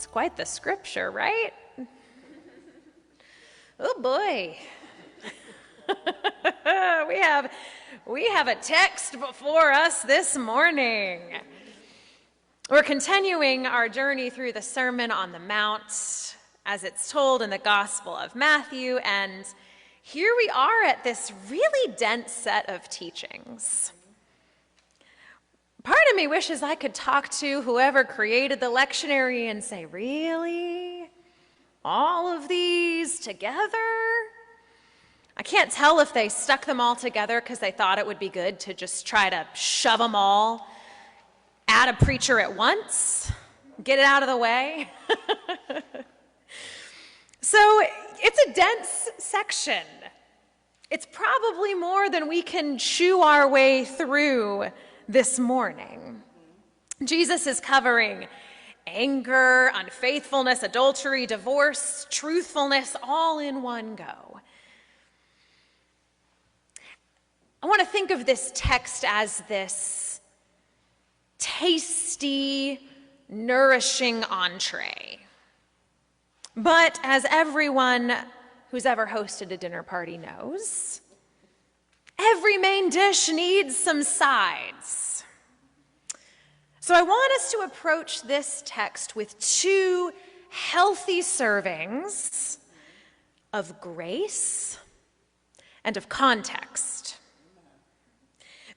It's quite the scripture, right? Oh boy. we have a text before us this morning. We're continuing our journey through the Sermon on the Mount as it's told in the Gospel of Matthew, and here we are at this really dense set of teachings. Part of me wishes I could talk to whoever created the lectionary and say, really? All of these together? I can't tell if they stuck them all together because they thought it would be good to just try to shove them all at a preacher at once, get it out of the way. So it's a dense section. It's probably more than we can chew our way through this morning. Jesus is covering anger, unfaithfulness, adultery, divorce, truthfulness, all in one go. I want to think of this text as this tasty, nourishing entree. But as everyone who's ever hosted a dinner party knows, every main dish needs some sides. So I want us to approach this text with two healthy servings of grace and of context.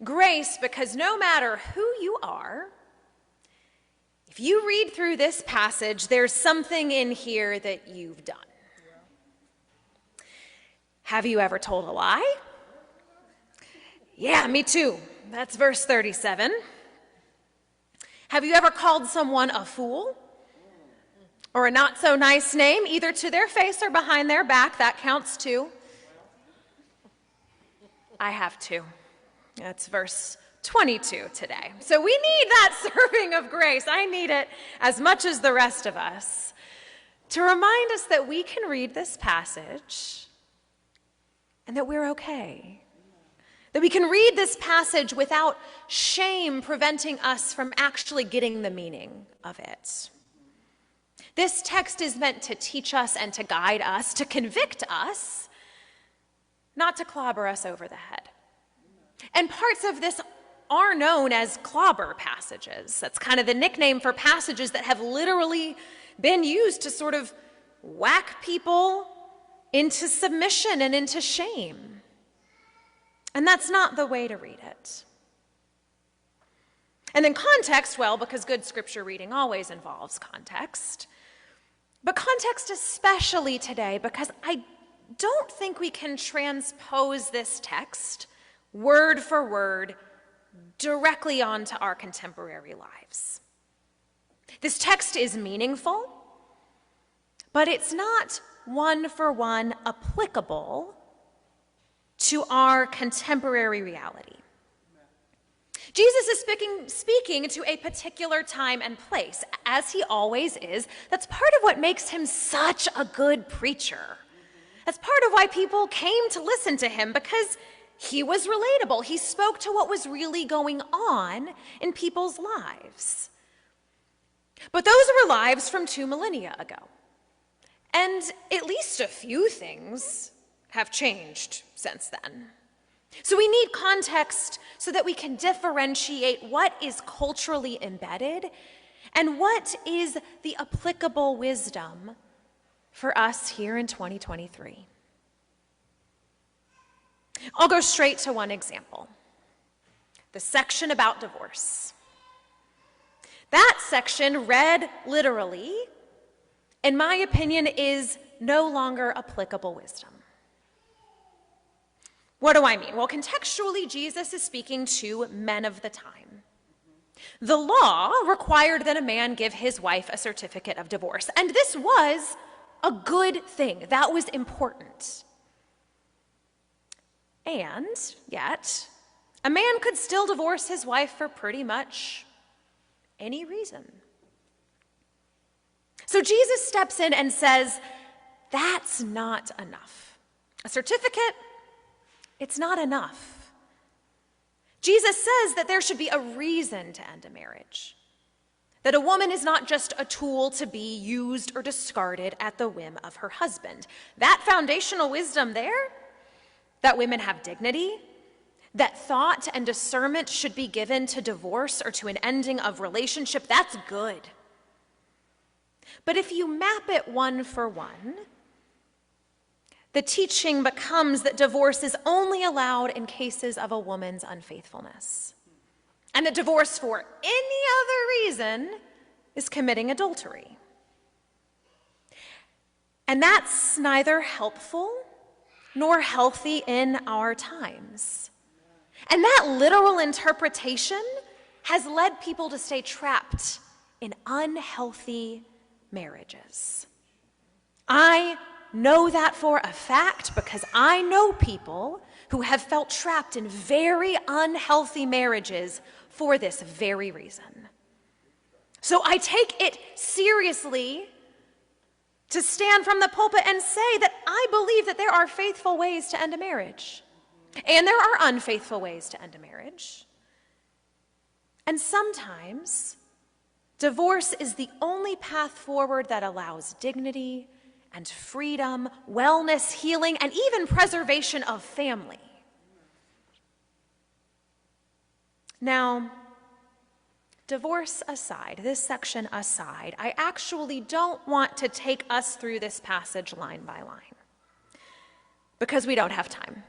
Grace, because no matter who you are, if you read through this passage, there's something in here that you've done. Have you ever told a lie? Yeah, me too. That's verse 37. Have you ever called someone a fool? Or a not so nice name, either to their face or behind their back? That counts too. I have too. That's verse 22 today. So we need that serving of grace. I need it as much as the rest of us to remind us that we can read this passage and that we're okay. That we can read this passage without shame preventing us from actually getting the meaning of it. This text is meant to teach us and to guide us, to convict us, not to clobber us over the head. And parts of this are known as clobber passages. That's kind of the nickname for passages that have literally been used to sort of whack people into submission and into shame. And that's not the way to read it. And then context, well, because good scripture reading always involves context. But context especially today, because I don't think we can transpose this text word for word directly onto our contemporary lives. This text is meaningful, but it's not one-for-one applicable to our contemporary reality. Jesus is speaking to a particular time and place, as he always is. That's part of what makes him such a good preacher. That's part of why people came to listen to him, because he was relatable. He spoke to what was really going on in people's lives. But those were lives from 2 millennia ago. And at least a few things have changed since then. So we need context so that we can differentiate what is culturally embedded and what is the applicable wisdom for us here in 2023. I'll go straight to one example. The section about divorce. That section, read literally, in my opinion, is no longer applicable wisdom. What do I mean? Well, contextually, Jesus is speaking to men of the time. The law required that a man give his wife a certificate of divorce, and this was a good thing. That was important. And yet, a man could still divorce his wife for pretty much any reason. So Jesus steps in and says, that's not enough. A certificate, it's not enough. Jesus says that there should be a reason to end a marriage. That a woman is not just a tool to be used or discarded at the whim of her husband. That foundational wisdom there, that women have dignity, that thought and discernment should be given to divorce or to an ending of relationship, that's good. But if you map it one for one, the teaching becomes that divorce is only allowed in cases of a woman's unfaithfulness. And that divorce for any other reason is committing adultery. And that's neither helpful nor healthy in our times. And that literal interpretation has led people to stay trapped in unhealthy marriages. I know that for a fact because I know people who have felt trapped in very unhealthy marriages for this very reason. So I take it seriously to stand from the pulpit and say that I believe that there are faithful ways to end a marriage, and there are unfaithful ways to end a marriage. And sometimes divorce is the only path forward that allows dignity and freedom, wellness, healing, and even preservation of family. Now, divorce aside, this section aside, I actually don't want to take us through this passage line by line because we don't have time.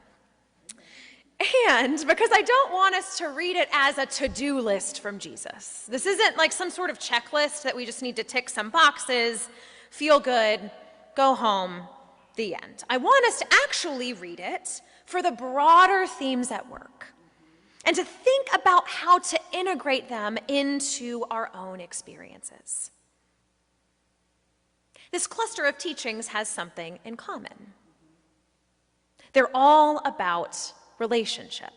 And because I don't want us to read it as a to-do list from Jesus. This isn't like some sort of checklist that we just need to tick some boxes, feel good, go home, the end. I want us to actually read it for the broader themes at work and to think about how to integrate them into our own experiences. This cluster of teachings has something in common. They're all about relationship.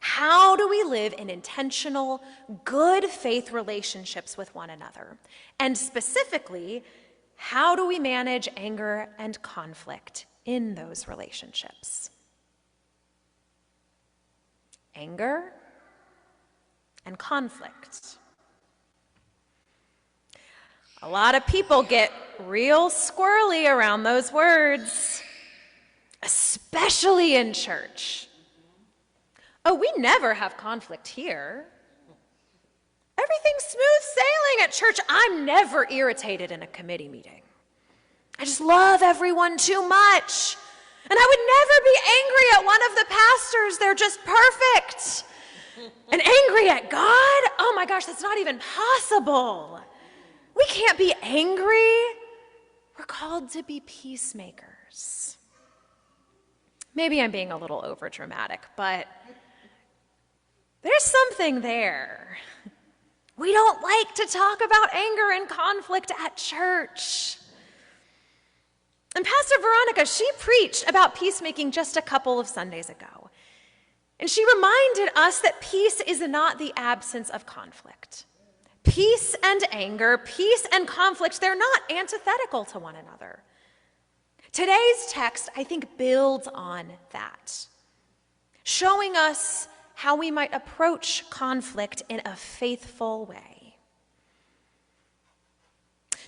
How do we live in intentional, good faith relationships with one another? And specifically, how do we manage anger and conflict in those relationships? Anger and conflict. A lot of people get real squirrely around those words, especially in church. Oh, we never have conflict here. Everything's smooth sailing at church. I'm never irritated in a committee meeting. I just love everyone too much. And I would never be angry at one of the pastors. They're just perfect. And angry at God? Oh my gosh, that's not even possible. We can't be angry. We're called to be peacemakers. Maybe I'm being a little overdramatic, but there's something there. We don't like to talk about anger and conflict at church. And Pastor Veronica, she preached about peacemaking just a couple of Sundays ago. And she reminded us that peace is not the absence of conflict. Peace and anger, peace and conflict, they're not antithetical to one another. Today's text, I think, builds on that, showing us how we might approach conflict in a faithful way.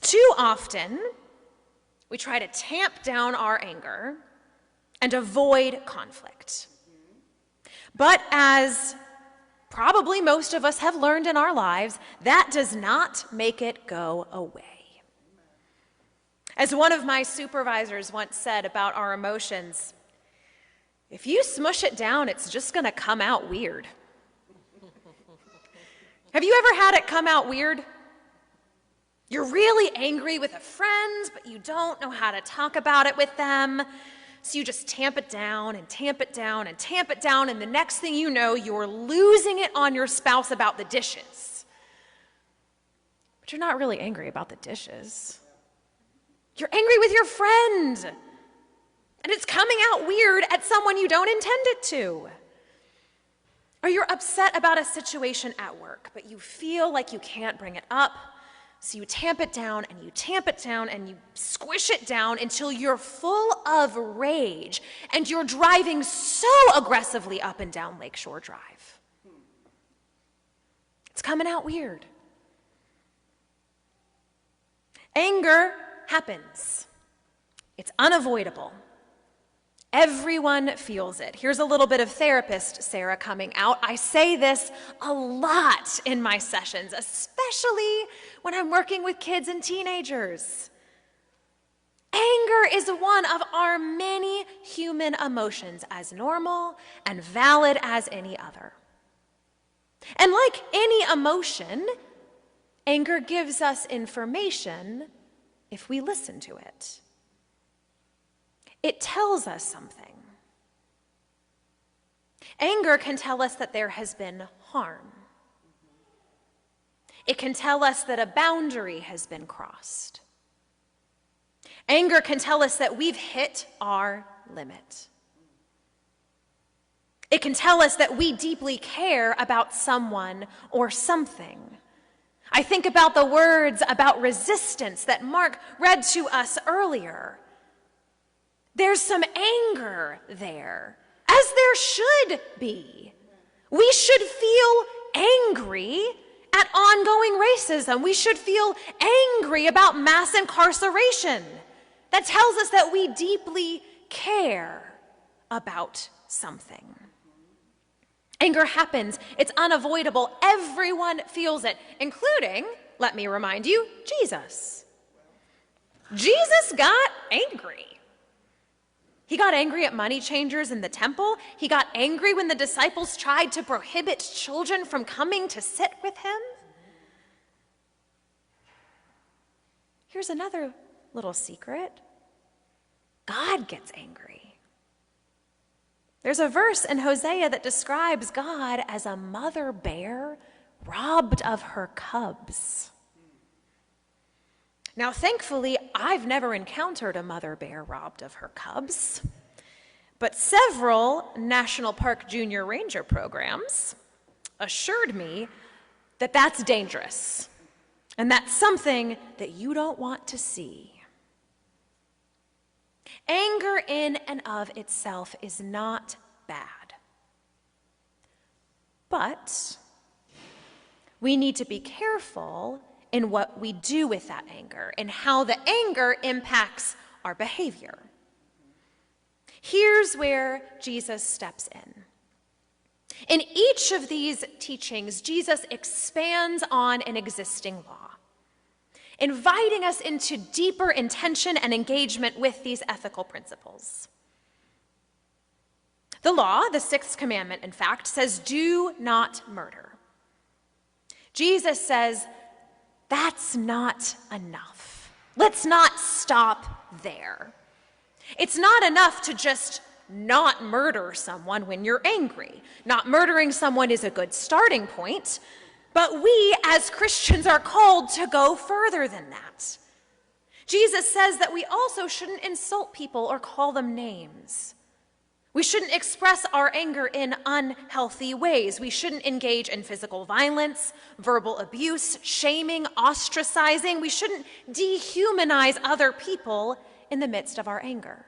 Too often, we try to tamp down our anger and avoid conflict. But as probably most of us have learned in our lives, that does not make it go away. As one of my supervisors once said about our emotions, if you smush it down, it's just going to come out weird. Have you ever had it come out weird? You're really angry with a friend, but you don't know how to talk about it with them. So you just tamp it down and tamp it down and tamp it down, and the next thing you know, you're losing it on your spouse about the dishes. But you're not really angry about the dishes. You're angry with your friend, and it's coming out weird at someone you don't intend it to. Or you're upset about a situation at work, but you feel like you can't bring it up, so you tamp it down and you tamp it down and you squish it down until you're full of rage and you're driving so aggressively up and down Lakeshore Drive. It's coming out weird. Anger happens. It's unavoidable. Everyone feels it. Here's a little bit of therapist Sarah coming out. I say this a lot in my sessions, especially when I'm working with kids and teenagers. Anger is one of our many human emotions, as normal and valid as any other. And like any emotion, anger gives us information if we listen to it. It tells us something. Anger can tell us that there has been harm. It can tell us that a boundary has been crossed. Anger can tell us that we've hit our limit. It can tell us that we deeply care about someone or something. I think about the words about resistance that Mark read to us earlier. There's some anger there, as there should be. We should feel angry at ongoing racism. We should feel angry about mass incarceration. That tells us that we deeply care about something. Anger happens. It's unavoidable. Everyone feels it, including, let me remind you, Jesus. Jesus got angry. He got angry at money changers in the temple. He got angry when the disciples tried to prohibit children from coming to sit with him. Here's another little secret. God gets angry. There's a verse in Hosea that describes God as a mother bear robbed of her cubs. Now, thankfully, I've never encountered a mother bear robbed of her cubs, but several National Park Junior Ranger programs assured me that that's dangerous, and that's something that you don't want to see. Anger in and of itself is not bad, but we need to be careful in what we do with that anger and how the anger impacts our behavior. Here's where Jesus steps in. In each of these teachings, Jesus expands on an existing law, inviting us into deeper intention and engagement with these ethical principles. The law, the sixth commandment, in fact, says, "Do not murder." Jesus says, that's not enough. Let's not stop there. It's not enough to just not murder someone when you're angry. Not murdering someone is a good starting point, but we as Christians are called to go further than that. Jesus says that we also shouldn't insult people or call them names. We shouldn't express our anger in unhealthy ways. We shouldn't engage in physical violence, verbal abuse, shaming, ostracizing. We shouldn't dehumanize other people in the midst of our anger.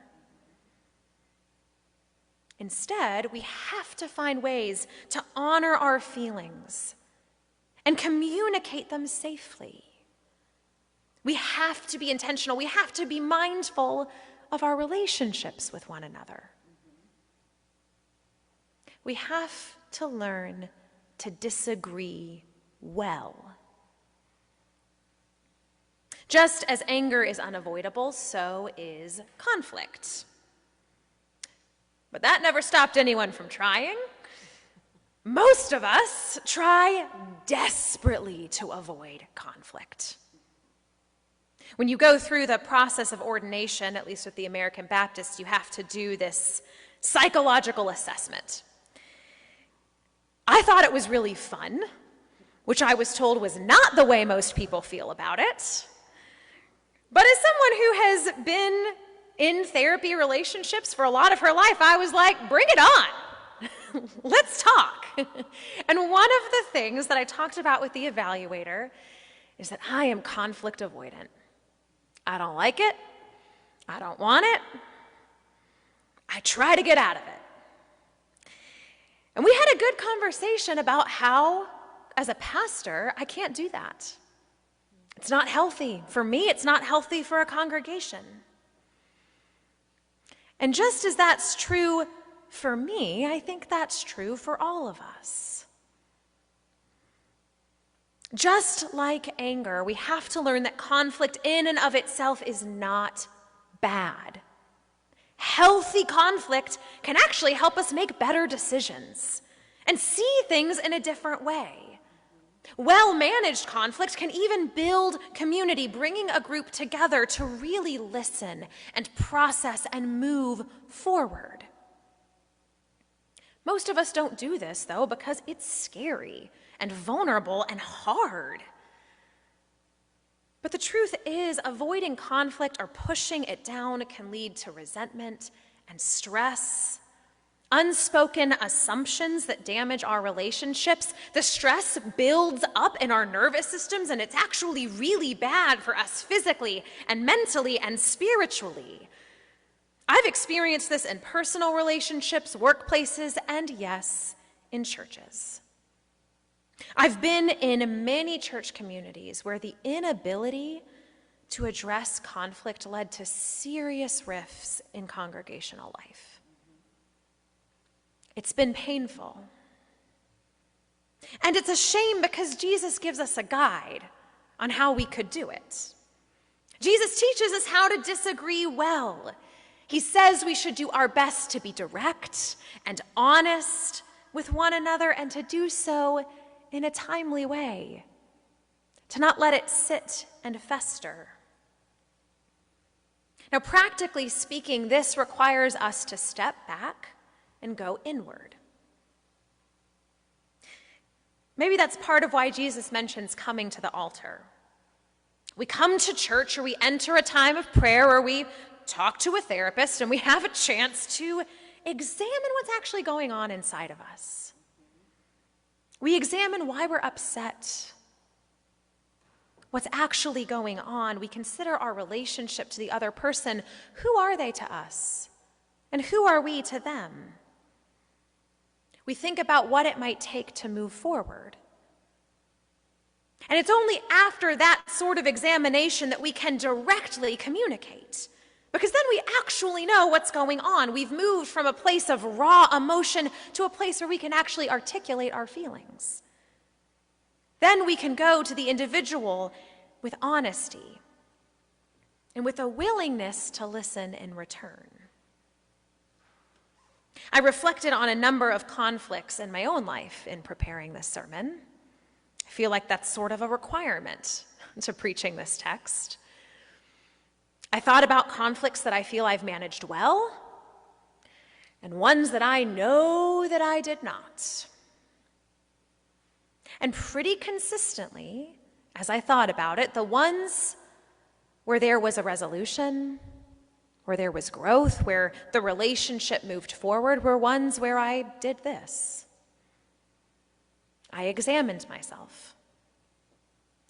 Instead, we have to find ways to honor our feelings and communicate them safely. We have to be intentional. We have to be mindful of our relationships with one another. We have to learn to disagree well. Just as anger is unavoidable, so is conflict. But that never stopped anyone from trying. Most of us try desperately to avoid conflict. When you go through the process of ordination, at least with the American Baptists, you have to do this psychological assessment. I thought it was really fun, which I was told was not the way most people feel about it. But as someone who has been in therapy relationships for a lot of her life, I was like, bring it on. Let's talk. And one of the things that I talked about with the evaluator is that I am conflict avoidant. I don't like it. I don't want it. I try to get out of it. And we had a good conversation about how, as a pastor, I can't do that. It's not healthy. For me, it's not healthy for a congregation. And just as that's true for me, I think that's true for all of us. Just like anger, we have to learn that conflict in and of itself is not bad. Healthy conflict can actually help us make better decisions and see things in a different way. Well-managed conflict can even build community, bringing a group together to really listen and process and move forward. Most of us don't do this, though, because it's scary and vulnerable and hard. But the truth is, avoiding conflict or pushing it down can lead to resentment and stress, unspoken assumptions that damage our relationships. The stress builds up in our nervous systems, and it's actually really bad for us physically and mentally and spiritually. I've experienced this in personal relationships, workplaces, and yes, in churches. I've been in many church communities where the inability to address conflict led to serious rifts in congregational life. It's been painful. And it's a shame because Jesus gives us a guide on how we could do it. Jesus teaches us how to disagree well. He says we should do our best to be direct and honest with one another and to do so in a timely way, to not let it sit and fester. Now, practically speaking, this requires us to step back and go inward. Maybe that's part of why Jesus mentions coming to the altar. We come to church, or we enter a time of prayer, or we talk to a therapist, and we have a chance to examine what's actually going on inside of us. We examine why we're upset, what's actually going on. We consider our relationship to the other person. Who are they to us? And who are we to them? We think about what it might take to move forward. And it's only after that sort of examination that we can directly communicate, because then we actually know what's going on. We've moved from a place of raw emotion to a place where we can actually articulate our feelings. Then we can go to the individual with honesty and with a willingness to listen in return. I reflected on a number of conflicts in my own life in preparing this sermon. I feel like that's sort of a requirement to preaching this text. I thought about conflicts that I feel I've managed well, and ones that I know that I did not. And pretty consistently, as I thought about it, the ones where there was a resolution, where there was growth, where the relationship moved forward, were ones where I did this. I examined myself.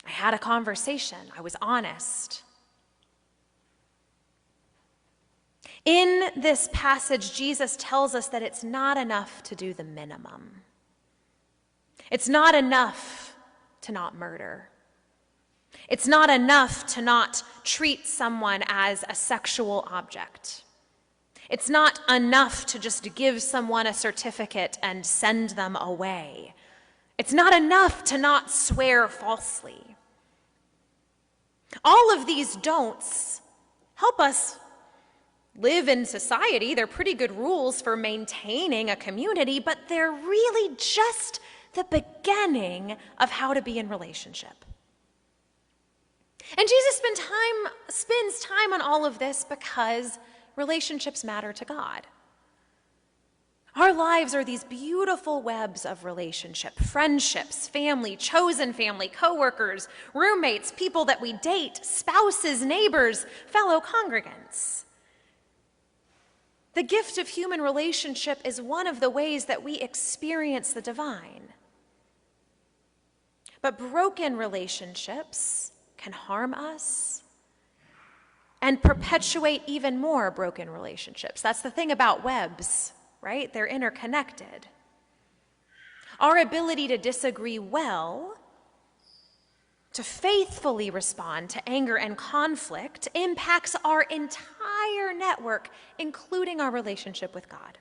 I had a conversation. I was honest. In this passage, Jesus tells us that it's not enough to do the minimum. It's not enough to not murder. It's not enough to not treat someone as a sexual object. It's not enough to just give someone a certificate and send them away. It's not enough to not swear falsely. All of these don'ts help us live in society. They're pretty good rules for maintaining a community, but they're really just the beginning of how to be in relationship. And Jesus spends time on all of this because relationships matter to God. Our lives are these beautiful webs of relationship, friendships, family, chosen family, coworkers, roommates, people that we date, spouses, neighbors, fellow congregants. The gift of human relationship is one of the ways that we experience the divine. But broken relationships can harm us and perpetuate even more broken relationships. That's the thing about webs, right? They're interconnected. Our ability to disagree well to faithfully respond to anger and conflict impacts our entire network, including our relationship with God.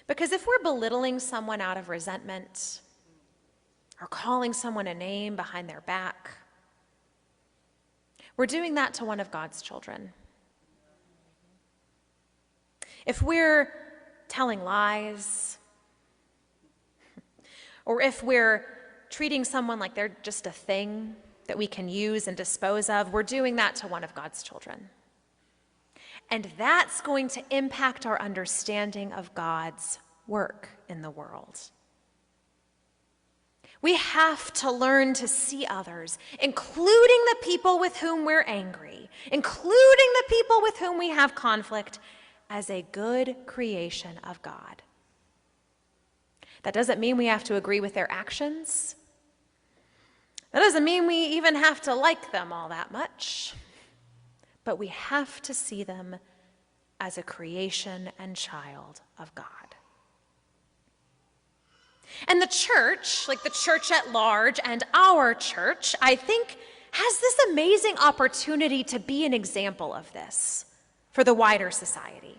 Because if we're belittling someone out of resentment or calling someone a name behind their back, we're doing that to one of God's children. If we're telling lies, or if we're treating someone like they're just a thing that we can use and dispose of, we're doing that to one of God's children. And that's going to impact our understanding of God's work in the world. We have to learn to see others, including the people with whom we're angry, including the people with whom we have conflict, as a good creation of God. That doesn't mean we have to agree with their actions. That doesn't mean we even have to like them all that much. But we have to see them as a creation and child of God. And the church, like the church at large and our church, I think has this amazing opportunity to be an example of this for the wider society.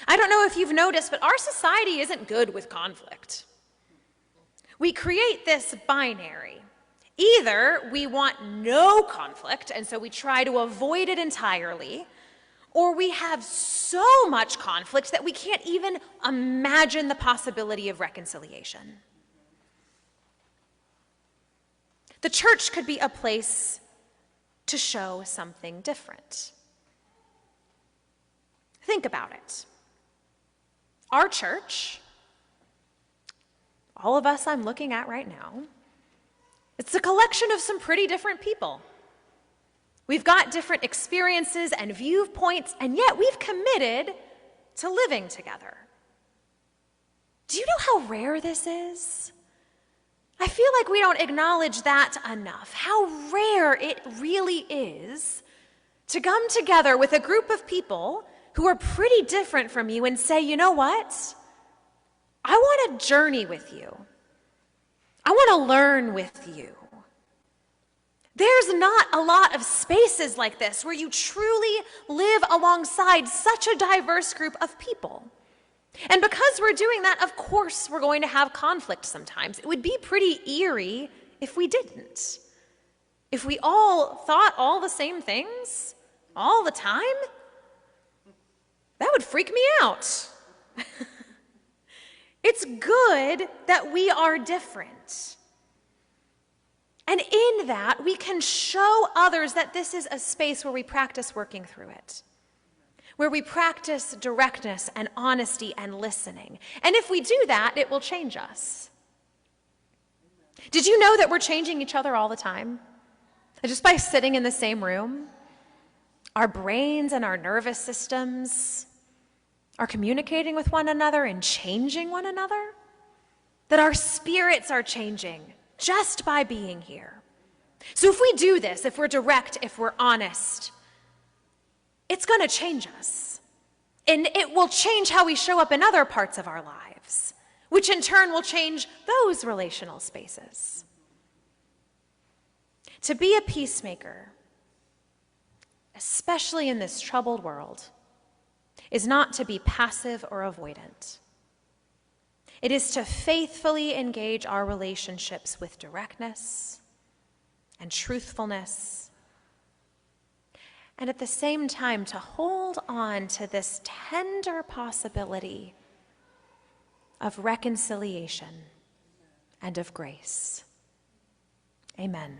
I don't know if you've noticed, but our society isn't good with conflict. We create this binary. Either we want no conflict, and so we try to avoid it entirely, or we have so much conflict that we can't even imagine the possibility of reconciliation. The church could be a place to show something different. Think about it. Our church, all of us I'm looking at right now, it's a collection of some pretty different people. We've got different experiences and viewpoints, and yet we've committed to living together. Do you know how rare this is? I feel like we don't acknowledge that enough, how rare it really is to come together with a group of people who are pretty different from you and say, you know what? I want to journey with you. I want to learn with you. There's not a lot of spaces like this where you truly live alongside such a diverse group of people. And because we're doing that, of course, we're going to have conflict sometimes. It would be pretty eerie if we didn't. If we all thought all the same things all the time, that would freak me out. It's good that we are different. And in that, we can show others that this is a space where we practice working through it, where we practice directness and honesty and listening. And if we do that, it will change us. Did you know that we're changing each other all the time? Just by sitting in the same room, our brains and our nervous systems are communicating with one another and changing one another, that our spirits are changing just by being here. So if we do this, if we're direct, if we're honest, it's going to change us. And it will change how we show up in other parts of our lives, which in turn will change those relational spaces. To be a peacemaker, especially in this troubled world, is not to be passive or avoidant. It is to faithfully engage our relationships with directness and truthfulness, and at the same time to hold on to this tender possibility of reconciliation and of grace. Amen.